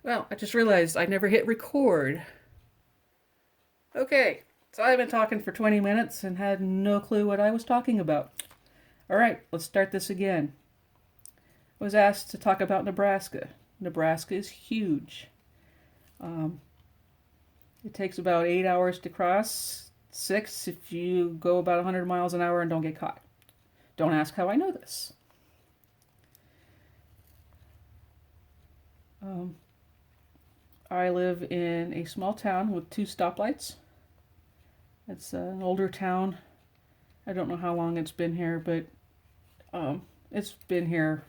Well, I just realized I never hit record. Okay, so I've been talking for 20 minutes and had no clue what I was talking about. All right, let's start this again. I was asked to talk about Nebraska. Nebraska is huge. Um, it takes about 8 hours to cross, 6 if you go about 100 miles an hour and don't get caught. Don't ask how I know this. Um, I live in a small town with two stoplights. It's an older town. I don't know how long it's been here, but it's been here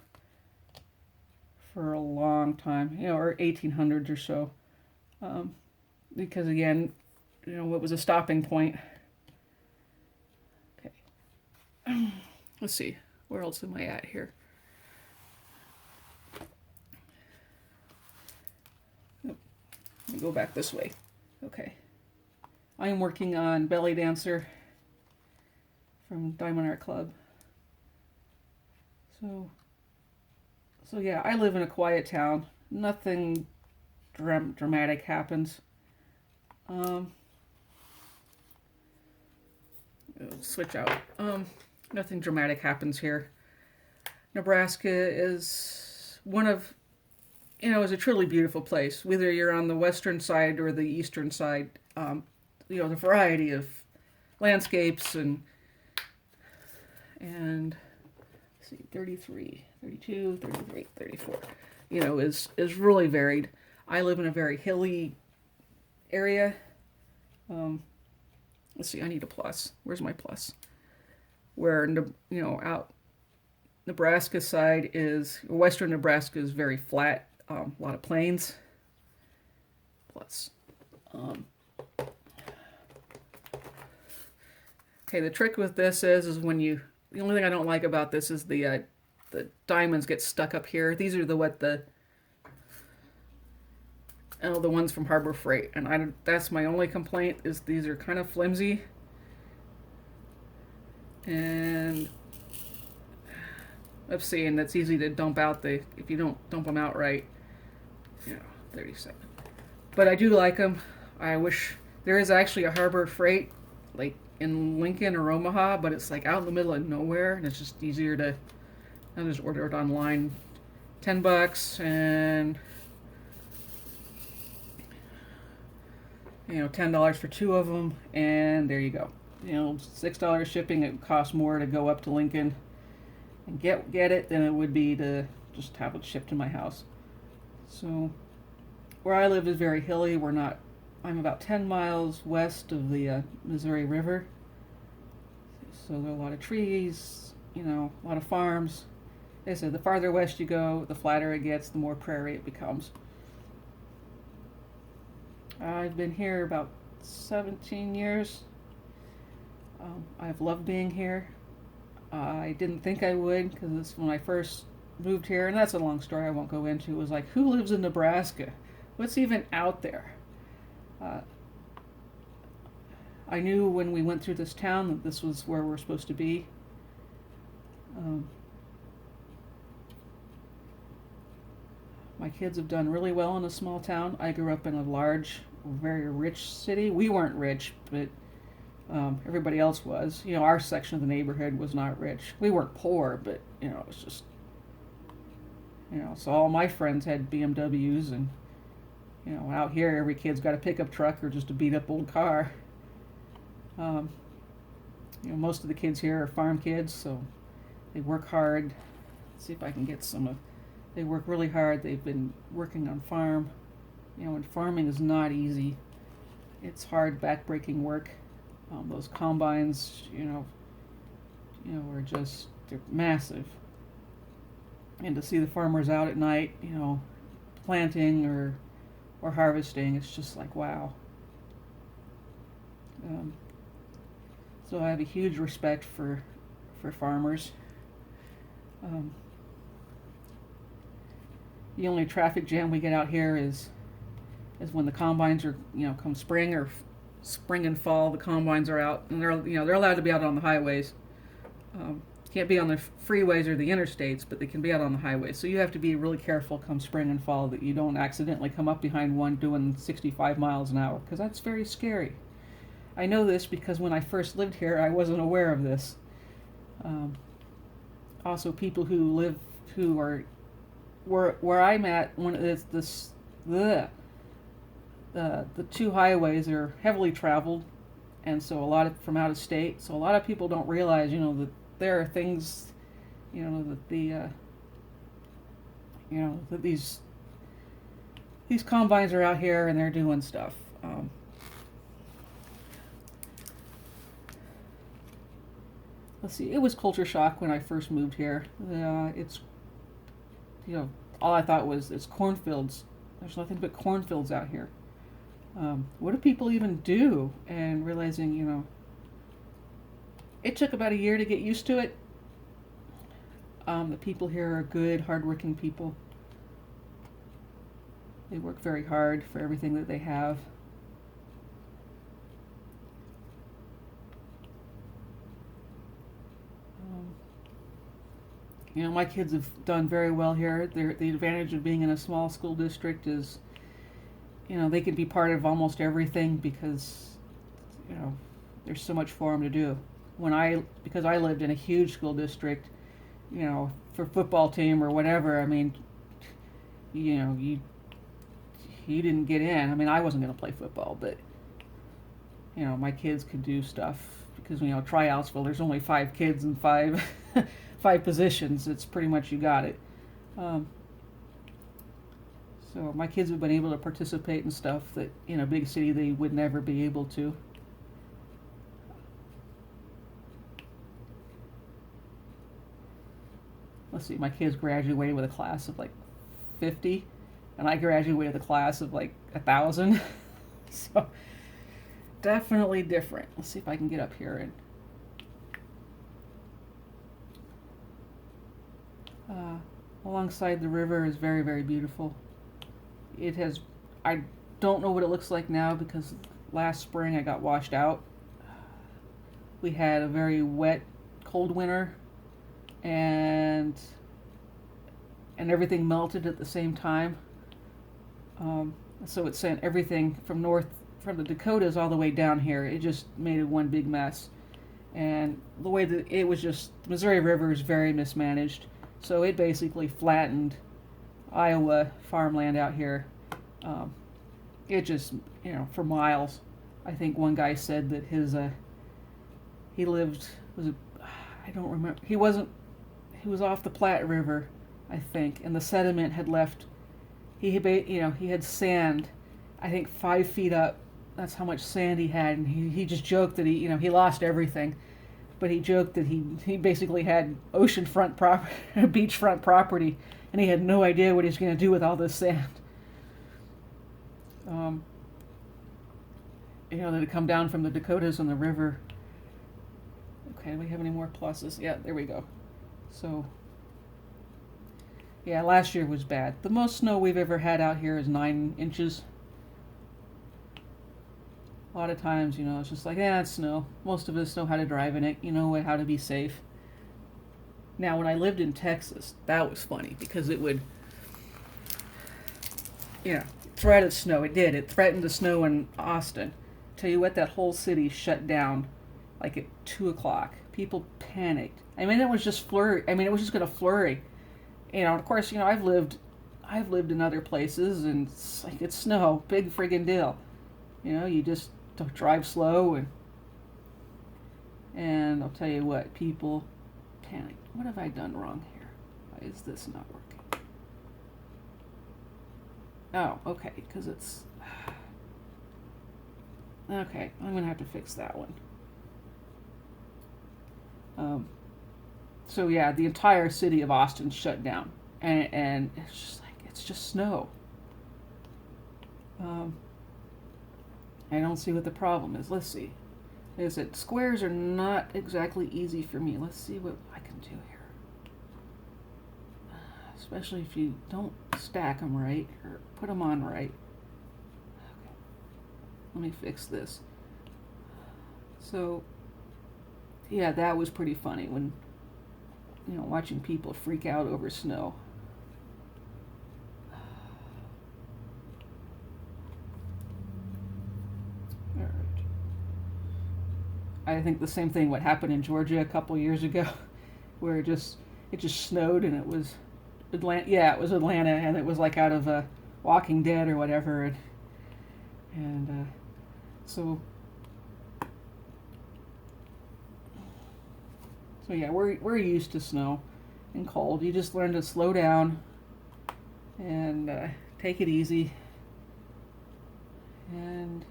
for a long time, or 1800s or so. Um, because again, what was a stopping point? Okay, let's see. Where else am I at here? Oh, let me go back this way. Okay. I am working on Belly Dancer from Diamond Art Club. So, so yeah, I live in a quiet town. Nothing dramatic happens. Um, It'll switch out. Nothing dramatic happens here. Nebraska is one of, is a truly beautiful place. Whether you're on the western side or the eastern side, the variety of landscapes and let's see, 33, 32, 33, 34, is really varied. I live in a very hilly area. Um, let's see, I need a plus. Where's my plus? Where, out Nebraska side western Nebraska is very flat, a lot of plains. Plus. Um, okay, the trick with this is the only thing I don't like about this is the diamonds get stuck up here. These are the ones from Harbor Freight, and that's my only complaint is these are kind of flimsy, and let's see, and that's easy to dump out if you don't dump them out right. 37. But I do like them. I wish there is actually a Harbor Freight like in Lincoln or Omaha, but it's like out in the middle of nowhere, and it's just easier to. I just order it online, $10, and $10 for two of them, and there you go. $6 shipping. It costs more to go up to Lincoln and get it than it would be to just have it shipped to my house. So where I live is very hilly. I'm about 10 miles west of the Missouri River. So there are a lot of trees, a lot of farms. Like I said, the farther west you go, the flatter it gets, the more prairie it becomes. I've been here about 17 years. I've loved being here. I didn't think I would because when I first moved here, and that's a long story I won't go into, it was like, who lives in Nebraska? What's even out there? Uh, I knew when we went through this town that this was where we're supposed to be. Um, my kids have done really well in a small town. I grew up in a large, very rich city. We weren't rich, but everybody else was. Our section of the neighborhood was not rich. We weren't poor, but it was just, so all my friends had BMWs, and out here every kid's got a pickup truck or just a beat up old car. Um, most of the kids here are farm kids, so they work hard. Let's see if I can get some of. They work really hard. They've been working on farm. And farming is not easy. It's hard, backbreaking work. Those combines, are they're massive. And to see the farmers out at night, planting or harvesting, it's just like wow. Um, so I have a huge respect for farmers. Um, the only traffic jam we get out here is when the combines are come spring and fall, the combines are out, and they're allowed to be out on the highways. can't be on the freeways or the interstates, but they can be out on the highways. So you have to be really careful come spring and fall that you don't accidentally come up behind one doing 65 miles an hour, because that's very scary. I know this because when I first lived here, I wasn't aware of this. Also, people who are where I'm at, when it's this the two highways are heavily traveled, and so a lot of from out of state. So a lot of people don't realize, that there are things, that that these combines are out here and they're doing stuff. Let's see. It was culture shock when I first moved here. It's all I thought was it's cornfields. There's nothing but cornfields out here. What do people even do? And realizing, it took about a year to get used to it. The people here are good, hardworking people. They work very hard for everything that they have. My kids have done very well here. The advantage of being in a small school district is, they can be part of almost everything because, there's so much for them to do. Because I lived in a huge school district, for football team or whatever, I mean, you didn't get in. I mean, I wasn't going to play football, but, my kids could do stuff because, tryouts, well, there's only 5 kids and 5 positions. It's pretty much you got it. So my kids have been able to participate in stuff that in a big city they would never be able to. Let's see, my kids graduated with a class of like 50, and I graduated with a class of like 1,000. So definitely different. Let's see if I can get up here and alongside the river is very, very beautiful. I don't know what it looks like now because last spring I got washed out. We had a very wet, cold winter, and everything melted at the same time. So it sent everything from the Dakotas all the way down here. It just made it one big mess. And the way that it was the Missouri River is very mismanaged. So it basically flattened Iowa farmland out here. It just, for miles. I think one guy said that he lived, I don't remember, he was off the Platte River, I think, and the sediment had left, he had sand, I think 5 feet up. That's how much sand he had, and he just joked that he lost everything. But he joked that he basically had oceanfront beachfront property, and he had no idea what he was going to do with all this sand. That had come down from the Dakotas and the river. Okay, do we have any more pluses? Yeah, there we go. So, yeah, last year was bad. The most snow we've ever had out here is 9 inches. A lot of times, it's just like, it's snow. Most of us know how to drive in it. You know how to be safe. Now, when I lived in Texas, that was funny because it would, threaten snow. It did. It threatened to snow in Austin. Tell you what, that whole city shut down like at 2 o'clock. People panicked. I mean, it was just flurry. I mean, it was just going to flurry. Of course, I've lived in other places, and it's like it's snow, big friggin' deal. You just drive slow, and I'll tell you what, people panic. What have I done wrong here? Why is this not working? Oh, okay, because it's... Okay, I'm going to have to fix that one. So yeah, the entire city of Austin shut down, and it's just like, it's just snow. I don't see what the problem is. Let's see. Like I said, squares are not exactly easy for me. Let's see what I can do here. Especially if you don't stack them right or put them on right. Okay. Let me fix this. So, yeah, that was pretty funny when you know, watching people freak out over snow. All right. I think the same thing what happened in Georgia a couple years ago, where it just snowed and it was Atlanta. Yeah, it was Atlanta, and it was like out of Walking Dead or whatever, and so yeah, we're used to snow and cold. You just learn to slow down and take it easy, and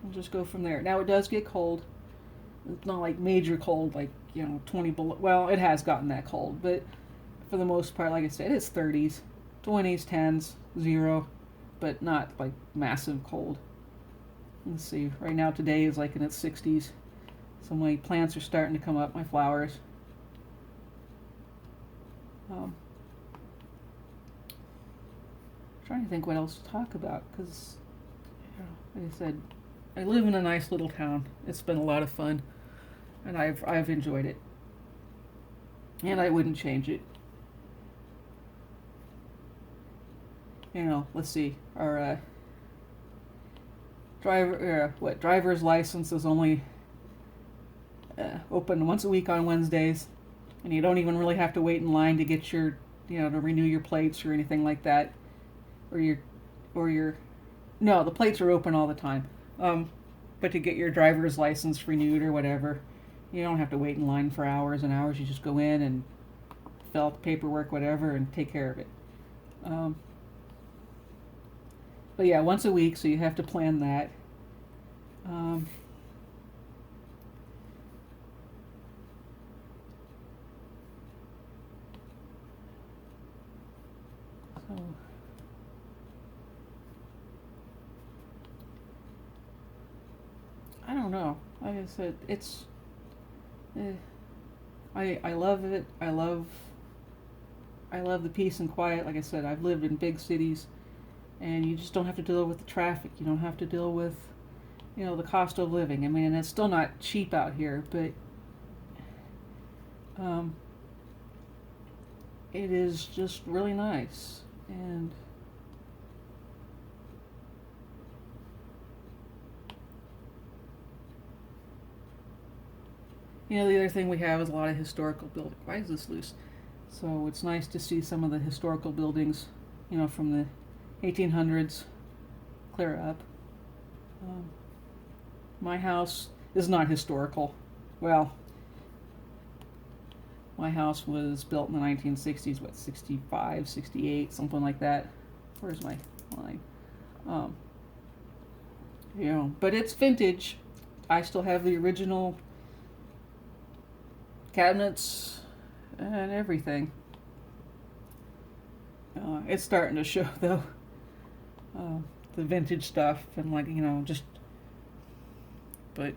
we'll just go from there. Now it does get cold. It's not like major cold, like, you know, 20 below. Well, it has gotten that cold, but for the most part, like I said, it's 30s, 20s, 10s, 0, but not like massive cold. Let's see, right now today is like in its 60s. So my plants are starting to come up, my flowers. Trying to think what else to talk about, because, you know, like I said, I live in a nice little town. It's been a lot of fun, and I've enjoyed it, and I wouldn't change it. You know, let's see, our driver's license is only open once a week on Wednesdays, and you don't even really have to wait in line to get your, you know, to renew your plates or anything like that, or your no, the plates are open all the time. But to get your driver's license renewed or whatever, you don't have to wait in line for hours and hours. You just go in and fill out the paperwork, whatever, and take care of it. But yeah, once a week, so you have to plan that. So I don't know. Like I said, it's. I love it. I love the peace and quiet. Like I said, I've lived in big cities, and you just don't have to deal with the traffic. You don't have to deal with, you know, the cost of living. I mean, and it's still not cheap out here, but it is just really nice. And you know, the other thing we have is a lot of historical buildings. Why is this loose? So it's nice to see some of the historical buildings, you know, from the 1800s clear up. My house is not historical. Well, my house was built in the 1960s, what, 65, 68, something like that. Where's my line? You know, but it's vintage. I still have the original cabinets and everything. It's starting to show, though, the vintage stuff and, like, you know, just. But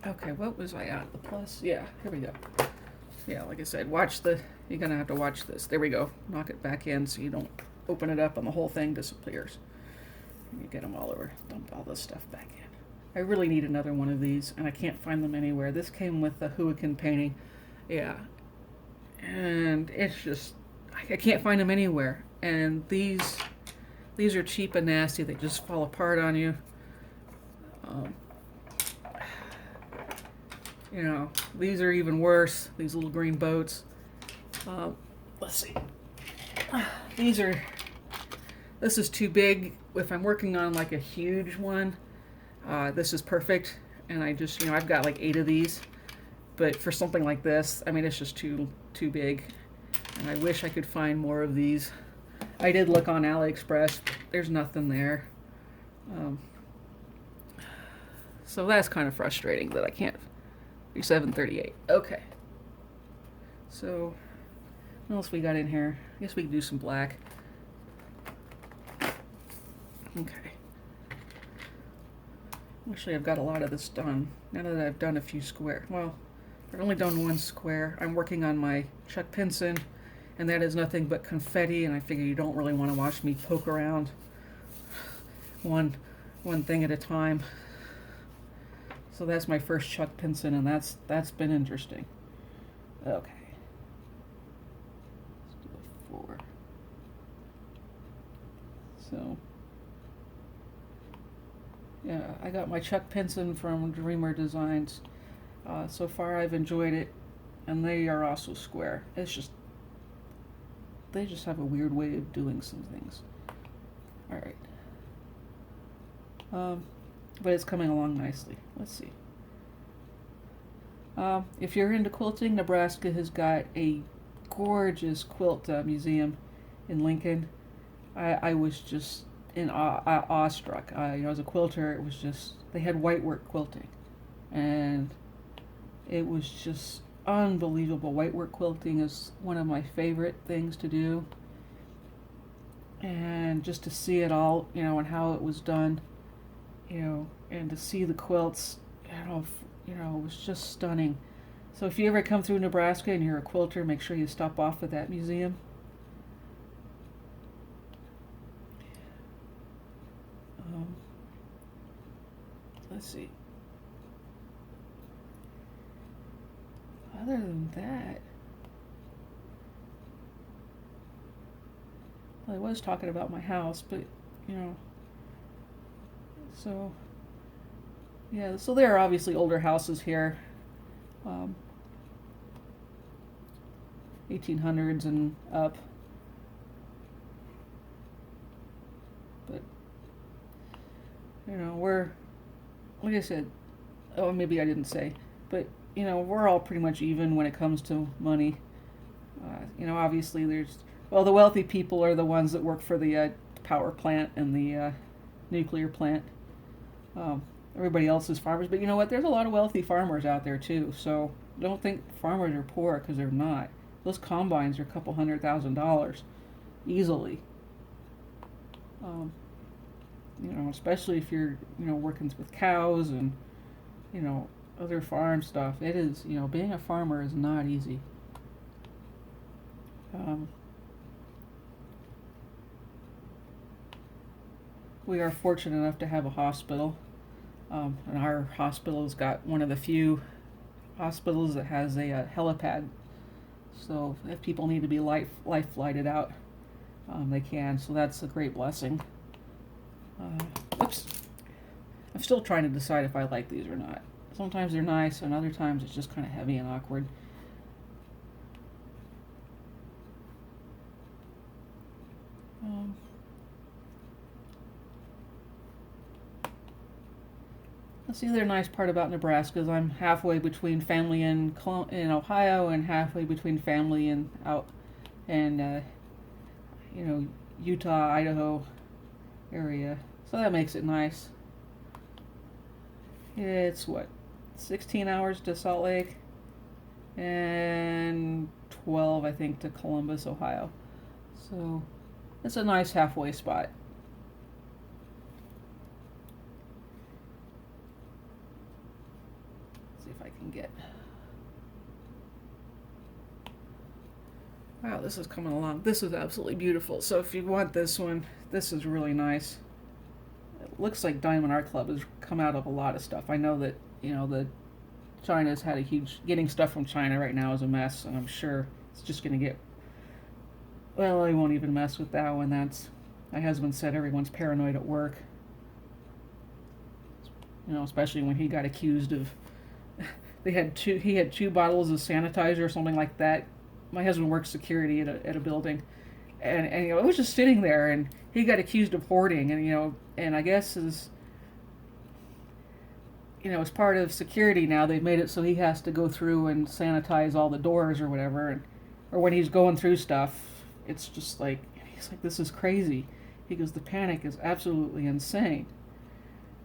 okay, what was I at? The plus? Yeah, here we go. Yeah, like I said, you're gonna have to watch this. There we go. Knock it back in so you don't open it up and the whole thing disappears. You get them all over. Dump all this stuff back in. I really need another one of these, and I can't find them anywhere. This came with the Huican painting. Yeah. And it's just, I can't find them anywhere. And these are cheap and nasty. They just fall apart on you. You know, these are even worse. These little green boats. Let's see. This is too big. If I'm working on like a huge one, this is perfect. And I just, you know, I've got like 8 of these. But for something like this, I mean, it's just too big. And I wish I could find more of these. I did look on AliExpress. There's nothing there. So that's kind of frustrating that I can't. 738. Okay. So, what else we got in here? I guess we can do some black. Okay. Actually, I've got a lot of this done. Now that I've done a few square. Well, I've only done one square. I'm working on my Chuck Pinson, and that is nothing but confetti, and I figure you don't really want to watch me poke around one thing at a time. So that's my first Chuck Pinson, and that's been interesting. Okay. Let's do a 4. So, yeah, I got my Chuck Pinson from Dreamer Designs. So far I've enjoyed it, and they are also square. They just have a weird way of doing some things. Alright. But it's coming along nicely. Let's see. If you're into quilting, Nebraska has got a gorgeous quilt museum in Lincoln. I was just awestruck. As a quilter, it was just, they had whitework quilting, and it was just unbelievable. Whitework quilting is one of my favorite things to do, and just to see it all, and how it was done, and to see the quilts, it was just stunning. So if you ever come through Nebraska and you're a quilter, make sure you stop off at that museum. Let's see. Other than that, well, I was talking about my house, but so yeah, so there are obviously older houses here, 1800s and up, but we're, like I said, maybe I didn't say, but we're all pretty much even when it comes to money. Obviously the wealthy people are the ones that work for the power plant and the nuclear plant. Everybody else is farmers, but you know what? There's a lot of wealthy farmers out there too. So don't think farmers are poor, because they're not. Those combines are a couple $100,000 easily. Especially if you're working with cows and other farm stuff. It is, being a farmer is not easy. We are fortunate enough to have a hospital, and our hospital's got one of the few hospitals that has a helipad. So if people need to be life flighted out, they can. So that's a great blessing. Oops. I'm still trying to decide if I like these or not. Sometimes they're nice, and other times it's just kind of heavy and awkward. That's the other nice part about Nebraska is I'm halfway between family in Ohio and halfway between family and out in Utah, Idaho area. So that makes it nice. It's 16 hours to Salt Lake and 12, I think, to Columbus, Ohio. So it's a nice halfway spot. Let's see if I can get. Wow, this is coming along. This is absolutely beautiful. So if you want this one, this is really nice. It looks like Diamond Art Club has come out of a lot of stuff. I know that, the China's had a huge, getting stuff from China right now is a mess, and I'm sure it's just going to get, well, I won't even mess with that one. My husband said everyone's paranoid at work. Especially when he got accused of, he had 2 bottles of sanitizer or something like that. My husband works security at a building, and it was just sitting there, and he got accused of hoarding, and I guess as part of security now, they've made it so he has to go through and sanitize all the doors or whatever, or when he's going through stuff, it's just like, he's like, this is crazy. He goes, the panic is absolutely insane.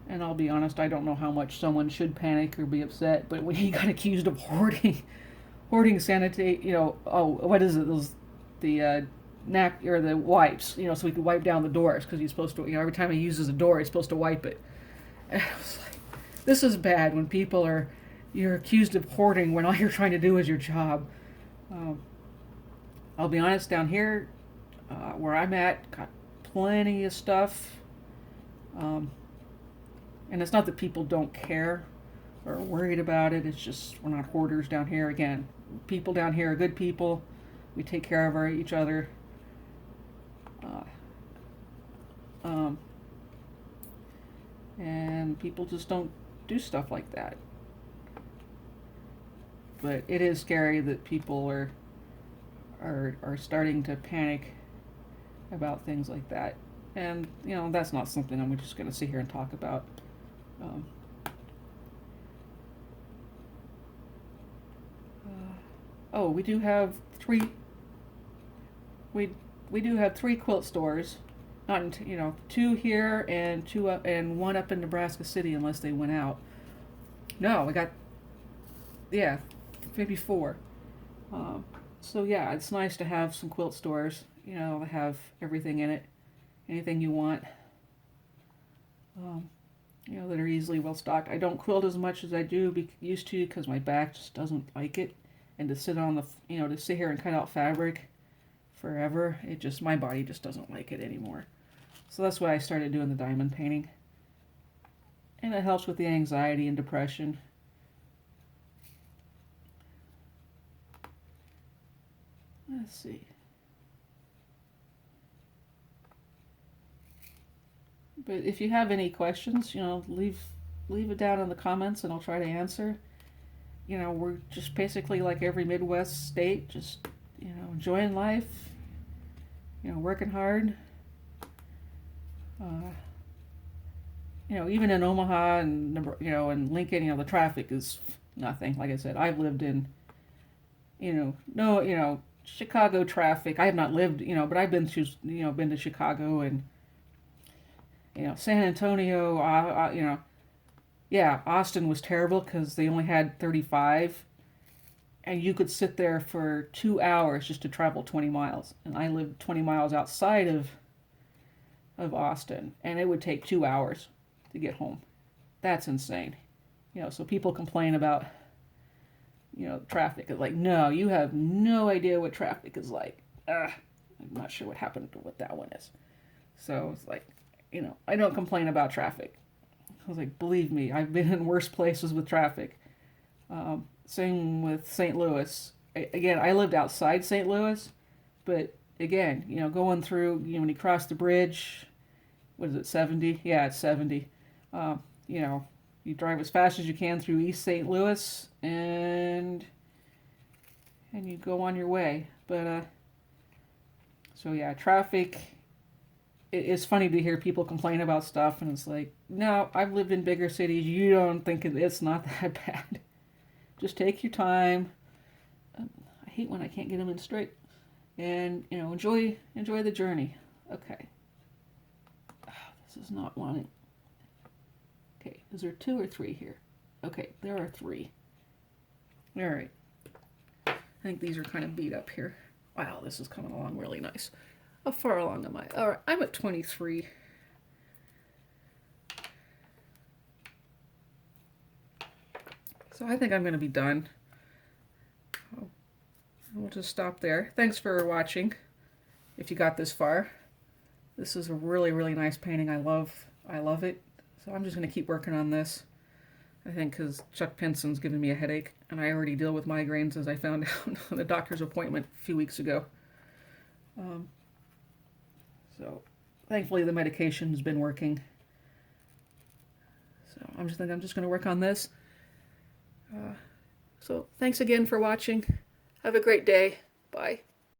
And I'll be honest, I don't know how much someone should panic or be upset, but when he got accused of hoarding sanitate, what is it? The or the wipes, so he could wipe down the doors, because he's supposed to, every time he uses a door, he's supposed to wipe it. And I was like, this is bad when you're accused of hoarding when all you're trying to do is your job. I'll be honest, down here, where I'm at, got plenty of stuff. And it's not that people don't care or worried about it. It's just we're not hoarders down here. Again, people down here are good people. We take care of each other. Uh, um, and people just don't do stuff like that. But it is scary that people are starting to panic about things like that. And, you know, that's not something I'm just going to sit here and talk about. Um, oh, we do have we do have three quilt stores. Not in, you know, two here and two up and one up in Nebraska City, unless they went out. No, we got, yeah, maybe four. So yeah, it's nice to have some quilt stores. You know, that have everything in it, anything you want. You know, that are easily well stocked. I don't quilt as much as I used to because my back just doesn't like it, and to sit on the, you know, to sit here and cut out fabric forever, my body just doesn't like it anymore. So that's why I started doing the diamond painting, and it helps with the anxiety and depression. Let's see. But if you have any questions, you know, leave it down in the comments and I'll try to answer. You know, we're just basically like every Midwest state, just, you know, enjoying life, you know, working hard. You know, even in Omaha and, you know, and Lincoln, you know, the traffic is nothing. Like I said, I've lived in, you know, Chicago traffic. I have not lived, you know, but I've been to Chicago and, you know, San Antonio, you know, yeah, Austin was terrible because they only had 35, and you could sit there for 2 hours just to travel 20 miles. And I lived 20 miles outside of Austin, and it would take 2 hours to get home. That's insane. You know, so people complain about, you know, traffic. It's like, no, you have no idea what traffic is like. I'm not sure what happened to what that one is. So it's like, you know, I don't complain about traffic. I was like, believe me, I've been in worse places with traffic. Same with St. Louis. Again, I lived outside St. Louis, but again, you know, going through, you know, when you cross the bridge, what is it, 70? Yeah, it's 70. You know, you drive as fast as you can through East St. Louis, and you go on your way. But so yeah, traffic. It's funny to hear people complain about stuff, and it's like, no, I've lived in bigger cities. You don't think it's not that bad. Just take your time. I hate when I can't get them in straight. And, you know, enjoy the journey. Okay. This is not wanting. Okay, is there 2 or 3 here? Okay, there are 3. All right. I think these are kind of beat up here. Wow, this is coming along really nice. How far along am I? All right, I'm at 23. So I think I'm going to be done. We'll just stop there. Thanks for watching. If you got this far, this is a really, really nice painting. I love it. So I'm just going to keep working on this. I think because Chuck Pinson's giving me a headache, and I already deal with migraines, as I found out on the doctor's appointment a few weeks ago. So thankfully the medication has been working. So I'm just going to work on this. So thanks again for watching. Have a great day. Bye.